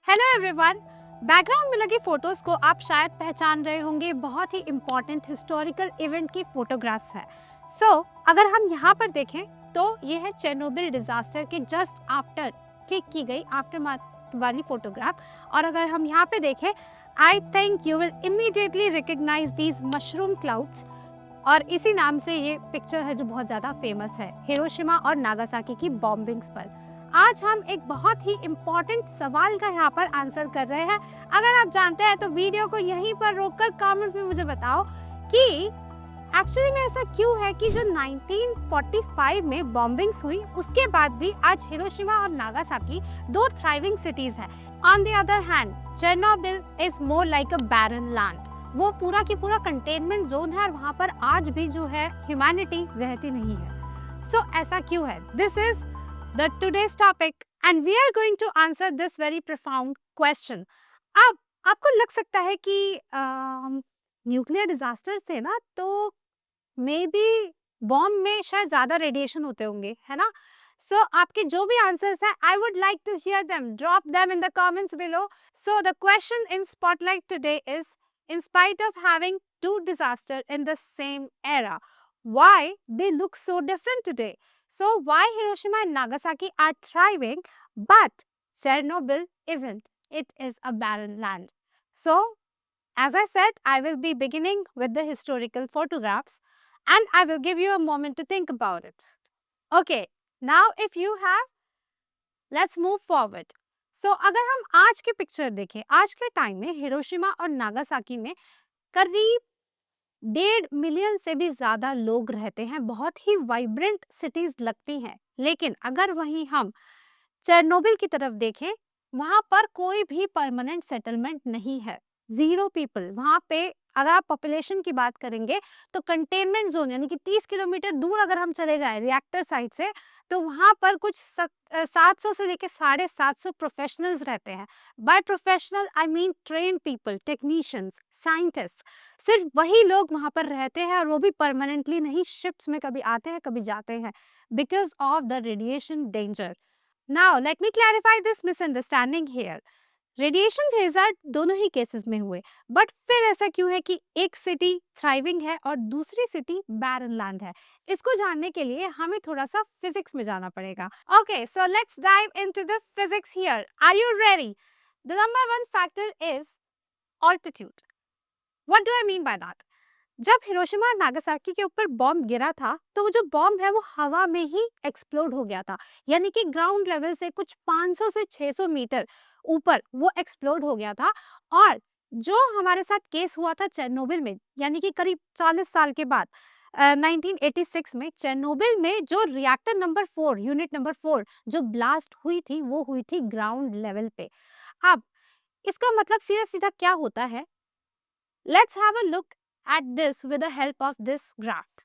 Hello everyone. Background में लगी photos को आप शायद पहचान रहे होंगे, बहुत ही इम्पोर्टेंट हिस्टोरिकल इवेंट की फोटोग्राफ्स है। अगर हम यहाँ पर देखें तो ये है चेरनोबिल डिजास्टर के जस्ट आफ्टर क्लिक की गई आफ्टरमाथ वाली फोटोग्राफ। और अगर हम यहाँ पे देखें, I think you will immediately recognize these mushroom clouds. और इसी नाम से ये पिक्चर है जो बहुत ज़्यादा फेमस है हिरोशिमा और नागासाकी की बॉम्बिंग्स पर। आज हम एक बहुत ही इम्पोर्टेंट सवाल का यहाँ पर आंसर कर रहे हैं। अगर आप जानते हैं तो वीडियो को यहीं पर रोककर कमेंट में मुझे बताओ कि एक्चुअली में ऐसा क्यों है कि जो 1945 में बॉम्बिंग्स हुई उसके बाद भी आज हिरोशिमा और नागासाकी दो थ्राइविंग सिटीज हैं। On the other hand Chernobyl is more like a barren land. वो पूरा की पूरा कंटेनमेंट जोन है और वहाँ पर आज भी जो है ह्यूमैनिटी रहती नहीं है। ऐसा क्यों है? This is the today's topic and we are going to answer this very profound question. अब आपको लग सकता है कि न्यूक्लियर डिजास्टर से ना तो मे बी बॉम्ब में शायद ज्यादा रेडिएशन होते होंगे, है ना? आपके जो भी आंसर्स हैं, I would like to hear them, drop them in the comments below. The question in spotlight today is, in spite of having two disasters in the same era, why they look so different today? So why Hiroshima and Nagasaki are thriving, but Chernobyl isn't? It is a barren land. So, as I said, I will be beginning with the historical photographs and I will give you a moment to think about it. Okay, now if you have, let's move forward. अगर हम आज के picture देखें, आज के time में Hiroshima और Nagasaki में करीब 1.5 मिलियन से भी ज्यादा लोग रहते हैं। बहुत ही वाइब्रेंट सिटीज लगती हैं। लेकिन अगर वहीं हम चेरनोबिल की तरफ देखें, वहां पर कोई भी परमानेंट सेटलमेंट नहीं है, 0 पीपल वहां पे। अगर आप पॉपुलेशन की बात करेंगे तो कंटेनमेंट जोन यानी कि 30 किलोमीटर दूर अगर हम चले जाएं रिएक्टर साइट से, तो वहां पर कुछ 700 से लेकर 750 प्रोफेशनल्स रहते हैं। By professional I mean train people, technicians, scientist. सिर्फ वही लोग वहां पर रहते हैं और वो भी परमानेंटली नहीं, शिफ्ट्स में कभी आते हैं कभी जाते हैं, because of the radiation danger. Now let me clarify this misunderstanding here. Radiation hazard दोनों ही केसेस में हुए, बट फिर ऐसा क्यों है कि एक सिटी थ्राइविंग है और दूसरी सिटी बैरन लैंड है? इसको जानने के लिए हमें थोड़ा सा फिजिक्स में जाना पड़ेगा। Okay, so let's dive into the physics here. Are you ready? The number one factor is altitude. What do I mean by that? जब हिरोशिमा और नागासाकी के ऊपर बॉम्ब गिरा था तो वो जो बॉम्ब है वो हवा में ही एक्सप्लोड हो गया था, यानी कि ग्राउंड लेवल से कुछ 500 से 600 मीटर ऊपर वो एक्सप्लोड हो गया था। और जो हमारे साथ केस हुआ था चेरनोबिल में, यानी कि करीब 40 साल के बाद 1986 में चेरनोबिल में जो रिएक्टर नंबर 4, यूनिट नंबर 4 जो ब्लास्ट हुई थी, वो हुई थी ग्राउंड लेवल पे। अब इसका मतलब सीधा सीधा क्या होता है? Let's have a look at this with the help of this graph.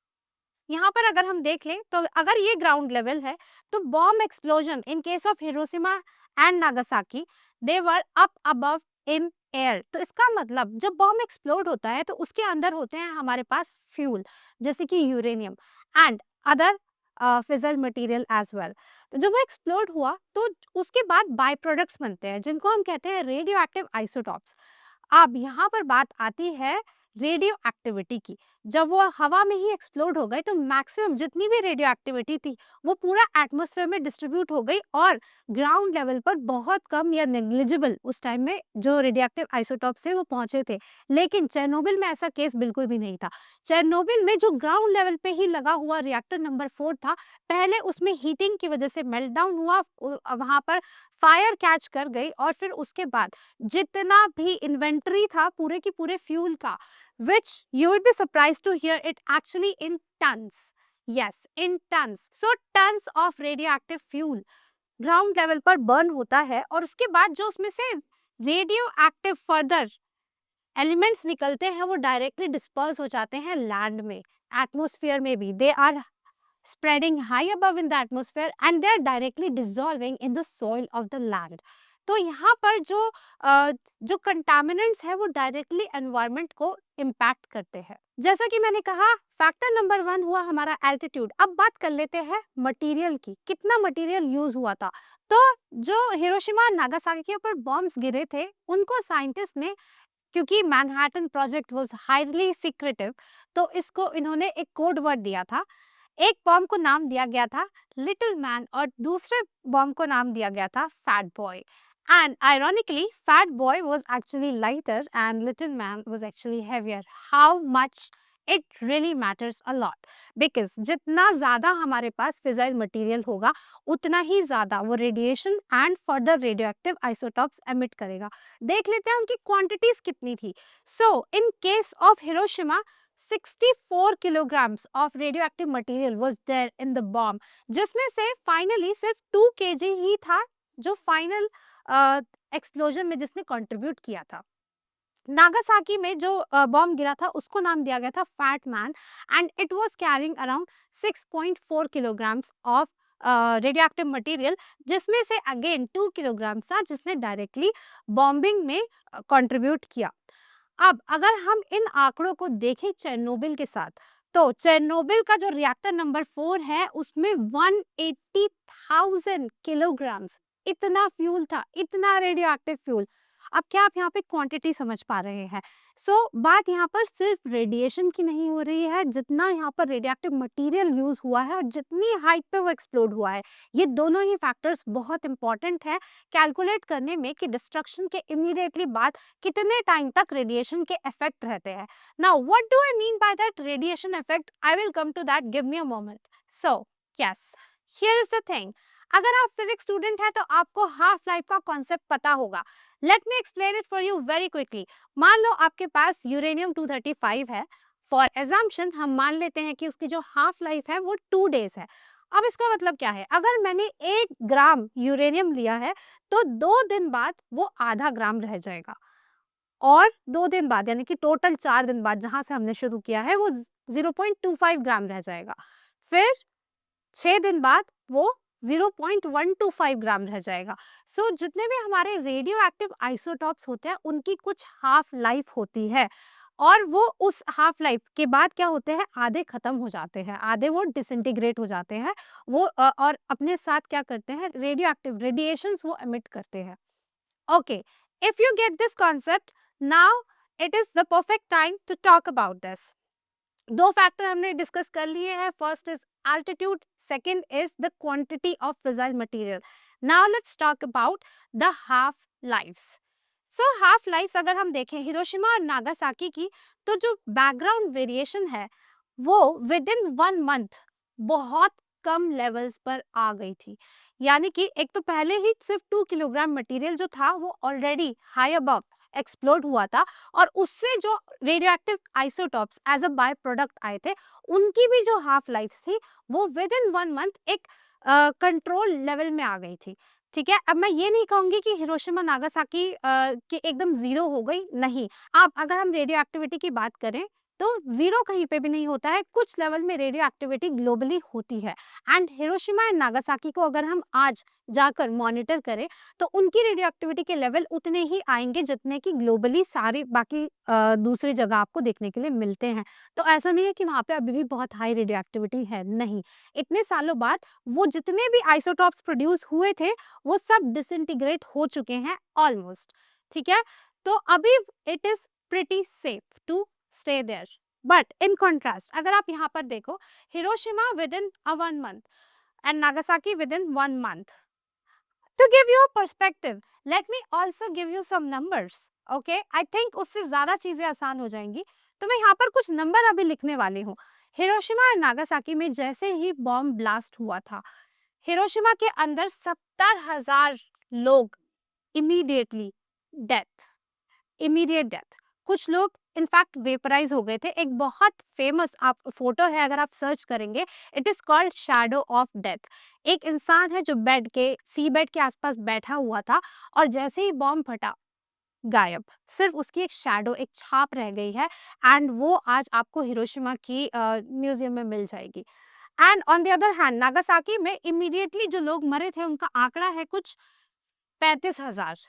यहाँ पर अगर हम देख लें तो अगर ये ग्राउंड लेवल है तो bomb explosion in case of Hiroshima and Nagasaki they were up above in air. तो इसका मतलब जब बॉम्ब एक्सप्लोड होता है तो उसके अंदर होते हैं हमारे पास फ्यूल, जैसे कि uranium and other fissile material as well. तो जब वो एक्सप्लोड हुआ तो उसके बाद बाय प्रोडक्ट्स बनते हैं जिनको हम कहते हैं रेडियो एक्टिव आइसोटॉप्स। अब यहाँ पर बात आती है रेडियो एक्टिविटी की। जब वो हवा में ही एक्सप्लोड हो गए तो मैक्सिमम जितनी भी रेडियो एक्टिविटी थी वो पूरा एटमॉस्फेयर में डिस्ट्रीब्यूट हो गई और ग्राउंड लेवल पर बहुत कम या नेग्लिजिबल उस टाइम में जो रेडियोएक्टिव आइसोटॉप्स थे वो पहुंचे थे। लेकिन चेरनोबिल में ऐसा केस बिल्कुल भी नहीं था। चेरनोबिल में जो ग्राउंड लेवल पे ही लगा हुआ रिएक्टर नंबर 4 था, पहले उसमें हीटिंग की वजह से मेल्टडाउन हुआ, वहां पर फायर कैच कर गई और फिर उसके बाद जितना भी इन्वेंटरी था पूरे की पूरे फ्यूल का, which you would be surprised to hear it actually in tons. Yes, in tons. So tons of radioactive fuel ground level पर बर्न होता है और उसके बाद जो उसमें से रेडियो एक्टिव फर्दर एलिमेंट्स निकलते हैं वो डायरेक्टली डिस्पर्स हो जाते हैं लैंड में, एटमोस्फियर में भी। They are spreading high above in the atmosphere and they are directly dissolving in the soil of the land. तो यहाँ पर जो कंटामिनेंट्स है वो डायरेक्टली एनवायरनमेंट को इम्पैक्ट करते हैं। जैसा कि मैंने कहा, फैक्टर नंबर 1 हुआ हमारा एल्टीट्यूड। अब बात कर लेते हैं मटेरियल की, कितना मटेरियल यूज हुआ था। तो जो हिरोशिमा और नागासाकी के ऊपर बॉम्ब्स गिरे थे, उनको साइंटिस्ट ने, क्योंकि Manhattan project was highly secretive, तो इसको इन्होंने एक कोड वर्ड दिया था। एक बॉम्ब को नाम दिया गया था लिटिल मैन और दूसरे बॉम्ब को नाम दिया गया था fat boy. And ironically fat boy was actually lighter and little man was actually heavier. How much it really matters a lot, because जितना ज़्यादा हमारे पास फिजाइल मटेरियल होगा उतना ही ज़्यादा वो radiation and further radioactive isotopes emit करेगा। देख लेते हैं उनकी क्वांटिटीज कितनी थी। So in case of Hiroshima 64 kilograms of radioactive material was there in the bomb, जिसमें से फाइनली सिर्फ 2 kg ही था जो फाइनल एक्सप्लोजन में जिसने कंट्रीब्यूट किया था। नागासाकी में जो बॉम्ब गिरा था उसको नाम दिया गया था fat man and it was carrying around 6.4 kilograms of radioactive material, जिसमें से अगेन 2 kilograms था जिसने डायरेक्टली बॉम्बिंग में कंट्रीब्यूट किया। अब अगर हम इन आंकड़ों को देखें चेरनोबिल के साथ, तो चेरनोबिल का जो रिएक्टर नंबर 4 है उसमें 180,000 किलोग्राम्स इतना फ्यूल था, इतना रेडियो एक्टिव फ्यूल। अब क्या आप यहाँ पे क्वांटिटी समझ पा रहे हैं? बात यहाँ पर सिर्फ रेडिएशन की नहीं हो रही है, जितना यहाँ पर रेडियोएक्टिव मटेरियल यूज हुआ है और जितनी हाइट पे वो एक्सप्लोड हुआ है, ये दोनों ही फैक्टर्स बहुत इंपॉर्टेंट है कैलकुलेट करने में कि डिस्ट्रक्शन के इमीडिएटली बाद कितने टाइम तक रेडिएशन के इफेक्ट रहते हैं। Now what do I mean by that radiation effect? I will come to that, give me a moment. So yes, here is the thing, अगर आप फिजिक्स स्टूडेंट हैं तो आपको हाफ लाइफ का कॉन्सेप्ट पता होगा। Let me explain it for you very quickly. मान लो आपके पास यूरेनियम 235 है, फॉर एग्जाम्पशन हम मान लेते हैं कि उसकी जो हाफ लाइफ है वो 2 डेज है। अब इसका मतलब क्या है? अगर मैंने 1 ग्राम यूरेनियम लिया है तो 2 दिन बाद वो आधा ग्राम रह जाएगा, और 2 दिन बाद यानी कि टोटल 4 दिन बाद जहां से हमने शुरू किया है वो 0.25 ग्राम रह जाएगा। फिर 6 दिन बाद वो 0.125 ग्राम रह जाएगा। जितने भी हमारे रेडियो एक्टिव आइसोटॉप्स होते हैं उनकी कुछ हाफ लाइफ होती है, और वो उस हाफ लाइफ के बाद क्या होते हैं, आधे खत्म हो जाते हैं, आधे वो डिसइंटीग्रेट हो जाते हैं। वो और अपने साथ क्या करते हैं, रेडियो एक्टिव रेडिएशंस वो एमिट करते हैं। Okay, if you get this concept, now it is the perfect time to talk about this. 2 factor हमने डिस्कस कर लिए हैं, first is altitude, second is the quantity of fissile material. Now let's talk about the half lives. half lives अगर हम देखें Hiroshima और Nagasaki की, तो जो बैकग्राउंड वेरिएशन है वो विद इन 1 मंथ बहुत कम लेवल्स पर आ गई थी। यानी कि एक तो पहले ही सिर्फ 2 किलोग्राम मटेरियल जो था वो ऑलरेडी हाई अबव एक्सप्लोड हुआ था, और उससे जो radioactive isotopes as a by product आए थे उनकी भी जो हाफ लाइफ थी वो विद इन 1 मंथ एक कंट्रोल लेवल में आ गई थी। ठीक है, अब मैं ये नहीं कहूंगी कि हिरोशिमा नागासाकी कि एकदम जीरो हो गई, नहीं। अब अगर हम रेडियो एक्टिविटी की बात करें तो जीरो कहीं पे भी नहीं होता है, कुछ लेवल में रेडियो एक्टिविटी ग्लोबली होती है। एंड हिरोशिमा एंड नागासाकी को अगर हम आज जाकर मॉनिटर करें तो उनकी रेडियो एक्टिविटी के लेवल उतने ही आएंगे जितने कि ग्लोबली सारी बाकी दूसरी जगह आपको देखने के लिए मिलते हैं। तो ऐसा नहीं है कि वहाँ पे अभी भी बहुत हाई रेडियो एक्टिविटी है, नहीं। इतने सालों बाद वो जितने भी आइसोटॉप्स प्रोड्यूस हुए थे वो सब डिसइंटीग्रेट हो चुके हैं ऑलमोस्ट। ठीक है, तो अभी it is pretty safe to stay there. But in contrast अगर आप यहाँ पर देखो, Hiroshima within 1 month and Nagasaki within 1 month. To give you a perspective, let me also give you some numbers. Okay, I think उससे ज्यादा चीजें आसान हो जाएंगी, तो मैं यहाँ पर कुछ नंबर अभी लिखने वाली हूँ। हिरोशिमा और नागासाकी में जैसे ही बॉम्ब ब्लास्ट हुआ था, हिरोशिमा के अंदर 70,000 लोग इमीडिएटली इमीडिएट डेथ। कुछ लोग इनफैक्ट वेपराइज हो गए थे। एक बहुत फेमस आप फोटो है, अगर आप सर्च करेंगे, it is called shadow of death. एक इंसान है जो बेड के सी बेड के आसपास बैठा हुआ था, और जैसे ही बॉम्ब फटा गायब, सिर्फ उसकी एक शैडो, एक छाप रह गई है, एंड वो आज आपको हिरोशिमा की म्यूजियम में मिल जाएगी। And on the other hand Nagasaki में इमीडिएटली जो लोग मरे थे उनका आंकड़ा है कुछ 35,000।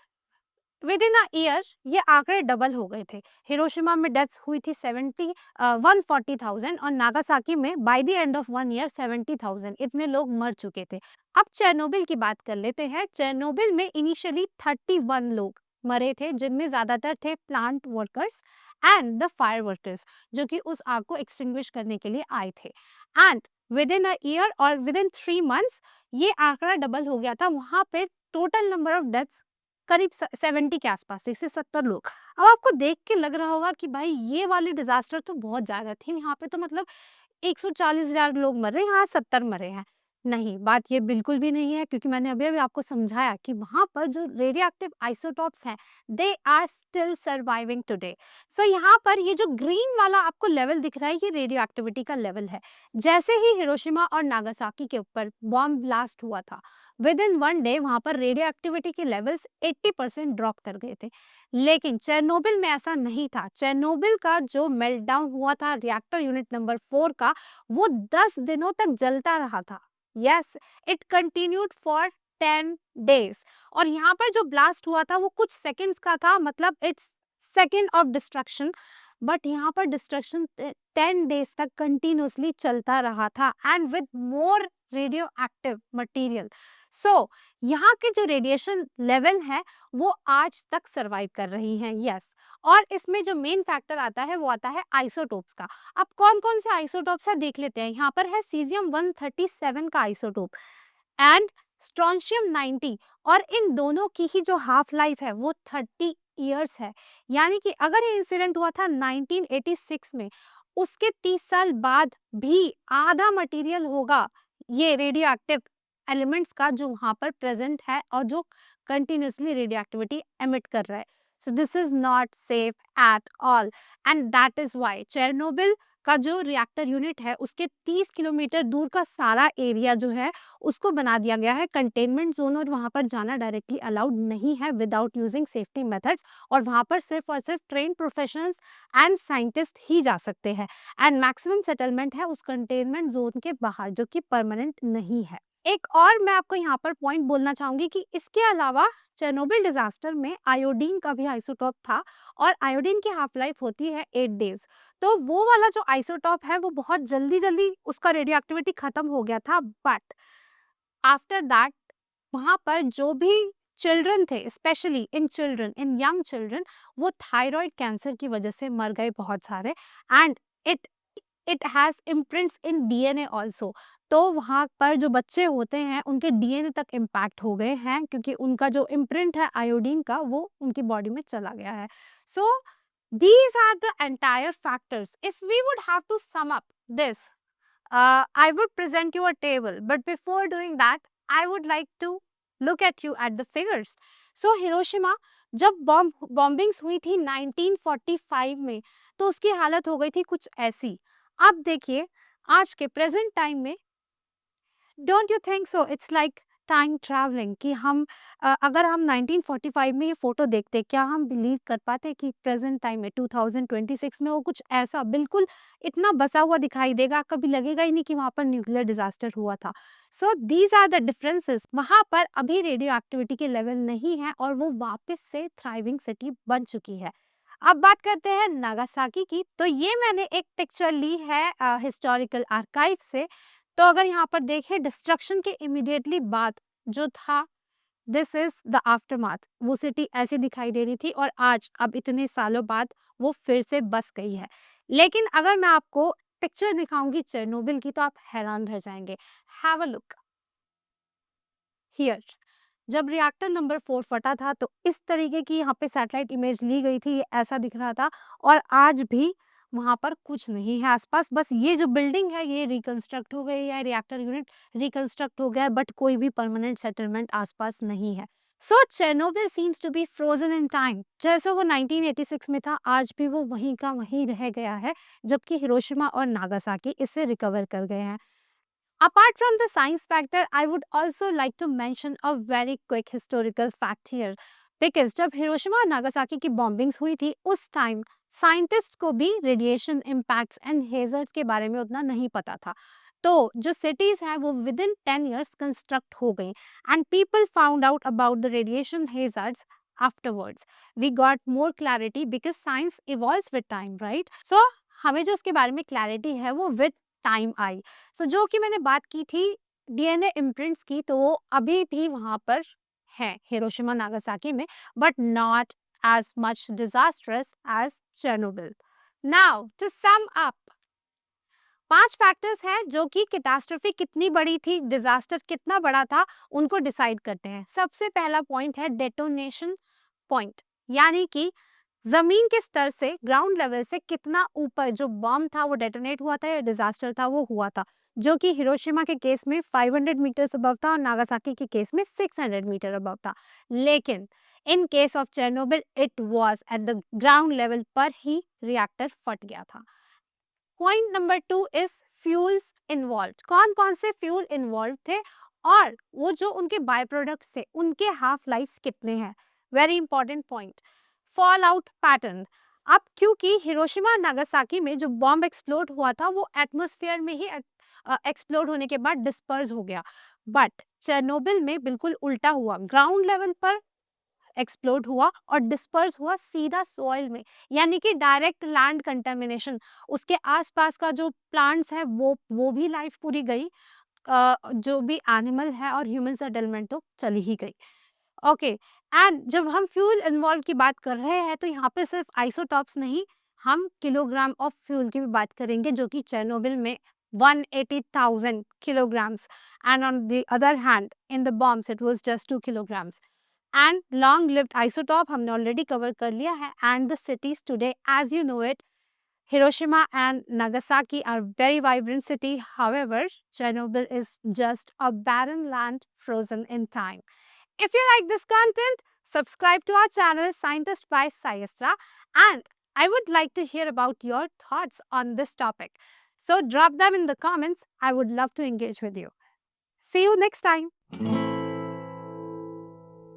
विद इन अ ईयर ये आंकड़े डबल हो गए थे। हिरोशिमा में डेथ्स हुई थी 140,000 और नागासाकी में by the end of 1 year 70,000 इतने लोग मर चुके थे। अब चेरनोबिल की बात कर लेते हैं। चेरनोबिल में इनिशियली 31 लोग मरे थे, जिनमें ज्यादातर थे plant workers and the fire workers, जो कि उस आग को एक्सटिंग्विश करने के लिए आए थे। And with in a year और विद इन 3 मंथ्स ये आंकड़ा डबल हो गया था। वहां पे टोटल नंबर ऑफ डेथ्स करीब 70 के आसपास, 60 से 70 लोग। अब आपको देख के लग रहा होगा कि भाई ये वाली डिजास्टर तो बहुत ज्यादा थी, यहाँ पे तो मतलब 140,000 लोग मर रहे हैं, यहाँ 70 मरे हैं। नहीं, बात ये बिल्कुल भी नहीं है, क्योंकि मैंने अभी अभी आपको समझाया कि वहां पर जो रेडियोएक्टिव आइसोटॉप्स हैं they are still surviving today. So यहाँ पर ये जो ग्रीन वाला आपको लेवल दिख रहा है ये रेडियो एक्टिविटी का लेवल है। जैसे ही हिरोशिमा और नागासाकी के ऊपर बॉम्ब ब्लास्ट हुआ था, विद इन 1 डे वहां पर रेडियो एक्टिविटी के लेवल्स 80% ड्रॉप कर गए थे। लेकिन चेरनोबिल में ऐसा नहीं था। चेरनोबिल का जो मेल्टडाउन हुआ था रिएक्टर यूनिट नंबर 4 का, वो 10 दिनों तक जलता रहा था। Yes, it continued for 10 days. और यहाँ पर जो ब्लास्ट हुआ था वो कुछ सेकंड्स का था, मतलब it's second of destruction. But यहाँ पर डिस्ट्रक्शन 10 डेज तक कंटिन्यूसली चलता रहा था and with more radioactive material. So यहाँ के जो रेडिएशन लेवल है वो आज तक सरवाइव कर रही हैं। यस, और इसमें जो मेन फैक्टर आता है वो आता है आइसोटोप्स का। अब कौन कौन से आइसोटोप्स है देख लेते हैं। यहाँ पर है सीजियम 137 का आइसोटोप एंड स्ट्रोंशियम 90, और इन दोनों की ही जो हाफ लाइफ है वो 30 ईयर्स है। यानी कि अगर ये इंसिडेंट हुआ था 1986 में, उसके 30 साल बाद भी आधा मटेरियल होगा ये रेडियो एक्टिव एलिमेंट्स का जो वहां पर प्रेजेंट है और जो कंटिन्यूसली रेडियो एक्टिविटी एमिट कर रहा है। So this is not safe at all and that is why Chernobyl का जो रिएक्टर यूनिट है उसके 30 किलोमीटर दूर का सारा एरिया जो है उसको बना दिया गया है कंटेनमेंट जोन, और वहां पर जाना डायरेक्टली अलाउड नहीं है विदाउट यूजिंग सेफ्टी मेथड्स। और वहां पर सिर्फ और सिर्फ ट्रेन प्रोफेशनल्स एंड साइंटिस्ट ही जा सकते हैं एंड मैक्सिमम सेटलमेंट है उस कंटेनमेंट जोन के बाहर, जो कि परमानेंट नहीं है। एक और मैं आपको यहाँ पर पॉइंट बोलना चाहूंगी कि इसके अलावा चेरनोबिल डिजास्टर में आयोडीन का भी आइसोटॉप था, और आयोडीन की हाफ लाइफ होती है 8 डेज। तो वो वाला जो आइसोटॉप है वो बहुत जल्दी जल्दी उसका रेडियो एक्टिविटी खत्म हो गया था। बट आफ्टर दैट वहां पर जो भी चिल्ड्रन थे, स्पेशली इन यंग चिल्ड्रन, वो थायराइड कैंसर की वजह से मर गए बहुत सारे। And it it has imprints in DNA also. तो वहाँ पर जो बच्चे होते हैं उनके डीएनए तक इम्पैक्ट हो गए हैं, क्योंकि उनका जो इम्प्रिंट है आयोडीन का वो उनकी बॉडी में चला गया है। सो these are the entire factors. If we would have to sum up this, I would present you a table, but before doing that, I would like to look at you at the figures. So Hiroshima जब bombings हुई थी 1945 में, तो उसकी हालत हो गई थी कुछ ऐसी। अब देखिए आज के प्रेजेंट टाइम में, don't you think so it's like time travelling कि हम अगर हम 1945 में ये फोटो देखते, क्या हम बिलीव कर पाते कि प्रेजेंट टाइम में 2026 में वो कुछ ऐसा बिल्कुल इतना बसा हुआ दिखाई देगा, कभी लगेगा ही नहीं कि वहाँ पर न्यूक्लियर डिजास्टर हुआ था। So these are the differences. वहाँ पर अभी रेडियो एक्टिविटी के लेवल नहीं है और वो वापस से थ्राइविंग सिटी बन चुकी है। अब बात करते हैं नागासाकी की। तो ये मैंने एक पिक्चर ली है हिस्टोरिकल आर्काइव से। तो अगर यहाँ पर देखें डिस्ट्रक्शन के इमीडिएटली बाद जो था, दिस इज द आफ्टरमाथ। वो सिटी ऐसी दिखाई दे रही थी और आज अब इतने सालों बाद वो फिर से बस गई है। लेकिन अगर मैं आपको पिक्चर दिखाऊंगी चेरनोबिल की तो आप हैरान रह जाएंगे। Have a look here. जब रिएक्टर नंबर 4 फटा था तो इस तरीके की यहाँ पे सैटेलाइट इमेज ली गई थी, ये ऐसा दिख रहा था। और आज भी वहाँ पर कुछ नहीं है आसपास, बस ये जो बिल्डिंग है ये रिकंस्ट्रक्ट हो गई है, रिएक्टर यूनिट रिकंस्ट्रक्ट हो गया है, बट कोई भी परमानेंट सेटलमेंट आसपास नहीं है। So Chernobyl seems to be frozen in time. जैसे वो 1986 में था, आज भी वो वहीं का वहीं रह गया है, जबकि हिरोशिमा और नागासाकी इससे रिकवर कर गए हैं। Apart from the science factor, I would also like to mention a very quick historical fact here. Because जब हिरोशिमा और नागासाकी की बॉम्बिंग्स हुई थी उस टाइम साइंटिस्ट को भी रेडिएशन इम्पैक्ट्स एंड हेजर्ड्स के बारे में उतना नहीं पता था। तो जो सिटीज़ हैं वो विदिन 10 ईयर्स कंस्ट्रक्ट हो गई and people found out about the radiation hazards afterwards. We got more clarity because science evolves with time, right? So हमें जो उसके बारे में क्लैरिटी है वो विद टाइम आई. सो जो कि मैंने बात की थी डीएनए इम्प्रिंट्स की, तो वो अभी भी वहाँ पर है हिरोशिमा नागासाकी में, but not as much disastrous as Chernobyl. Now, to sum up, 5 factors हैं जो कि कैटास्ट्रोफी कितनी बड़ी थी, डिजास्टर कितना बड़ा था, उनको डिसाइड करते हैं. सबसे पहला पॉइंट है डेटोनेशन पॉइंट, यानी कि जमीन के स्तर से, ग्राउंड लेवल से कितना ऊपर जो बॉम्ब था वो डेटोनेट हुआ था या डिजास्टर था वो हुआ था, जो कि हिरोशिमा के केस में 500 मीटर्स अबव था और नागासाकी के केस में 600 मीटर अबव था. लेकिन इन case of Chernobyl it was at the ground level पर ही रिएक्टर फट गया था. Point number 2 is fuels involve. कौन कौन से फ्यूल इन्वॉल्व थे और वो जो उनके बाय प्रोडक्ट्स थे उनके हाफ लाइफ कितने हैं. Very important point. Fall out pattern. अब क्योंकि हिरोशिमा नागासाकी में जो बॉम्ब एक्सप्लोड हुआ था वो एटमॉस्फेयर में ही एक्सप्लोड होने के बाद डिस्पर्स हो गया, बट चेर्नोबिल में बिल्कुल उल्टा हुआ. ग्राउंड लेवल पर एक्सप्लोड हुआ और डिस्पर्स हुआ सीधा सॉइल में, यानी कि डायरेक्ट लैंड कंटेमिनेशन. उसके आसपास का जो प्लांट्स है वो भी लाइफ पूरी गई, जो भी एनिमल है और ह्यूमन सेटलमेंट तो चली ही गई. ओके, एंड जब हम फ्यूल इन्वॉल्व की बात कर रहे हैं तो यहाँ पे सिर्फ आइसोटॉप्स नहीं, हम किलोग्राम ऑफ फ्यूल की भी बात करेंगे, जो कि चेर्नोबिल में 180,000 kilograms, and on the other hand in the bombs it was just 2 kilograms. And long lived isotope हमने ऑलरेडी कवर कर लिया है. And the cities today as you know it, Hiroshima and Nagasaki are very vibrant city. However, Chernobyl is just a barren land frozen in time. If you like this content, subscribe to our channel Scientist by Sayastra, and I would like to hear about your thoughts on this topic. So drop them in the comments. I would love to engage with you. See you next time.